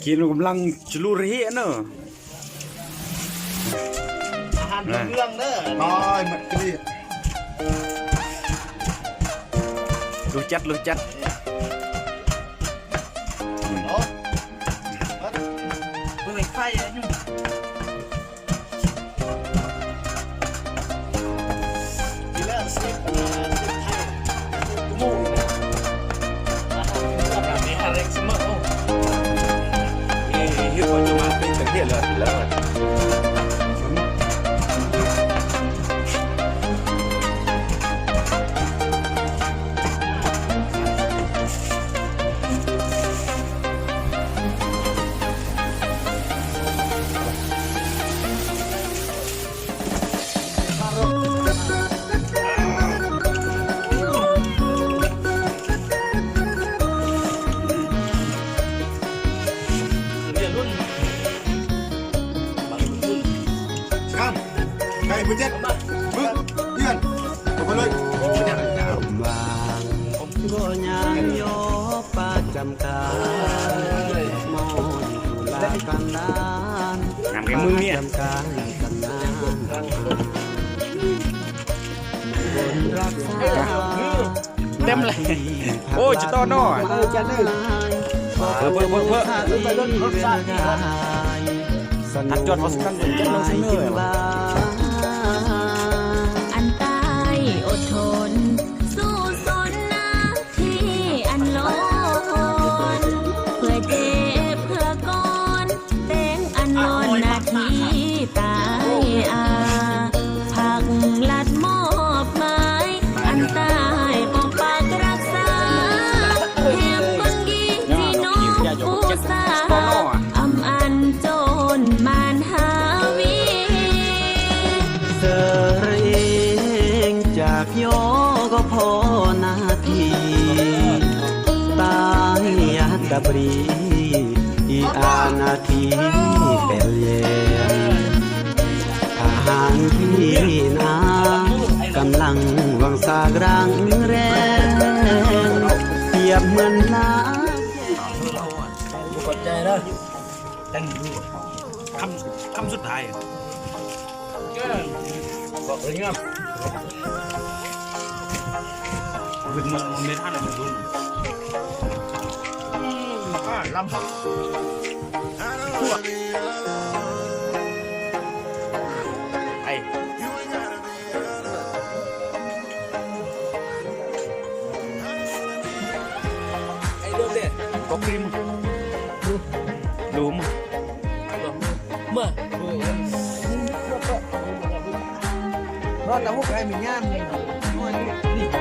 กินกำลังจุลุรีเนอะอาหารเรื่องเนอะน้อยมันกรีรู้จัดรู้จัดเปิดไฟอะไรอยู่ทีแรกสิบไทยมูแบบนี้อะไรสมองฮิวจะมาเป็นสังเกตเลยแล้วไก่พุ่งเจ็ดมึงเยือนออกมาเลยวางก็ยังโยประจำการมองลากันนานน้ำแกมึงเนี่ยจำการกันนานบนรักษาเต็มเลยโอ้จะต้อนอจะได้เพิ่มไปรถรถไฟทัดจอดพอสักครั้งจนจะลงเสนออันตายอดทนสู้สนนาที่อันโลนเพื่อเจ็บเพื่อก่อนเต้งอันโลนนาทีตายผักลัดมอบหมายอันตายปกปักรักษาแหมบังยีที่น้องผู้สาอำอันโจรมานหาวีเสรเองจากโยก็พอนาทีตายยัดดับรีอีอานาทีเป็นเย็นทหารพี่นากำลังวังสากรังแรงเปรียบเหมือนน้บุกใจแล้วตั้งดูคำสุดท้ายบอกเลยครับคือมันไม่ทันเลยมันดุนลำพังไอ้เรื่องเด็ดก็ครีมดูมเมื่อรอดแต่พวกไอ้มีงานนี่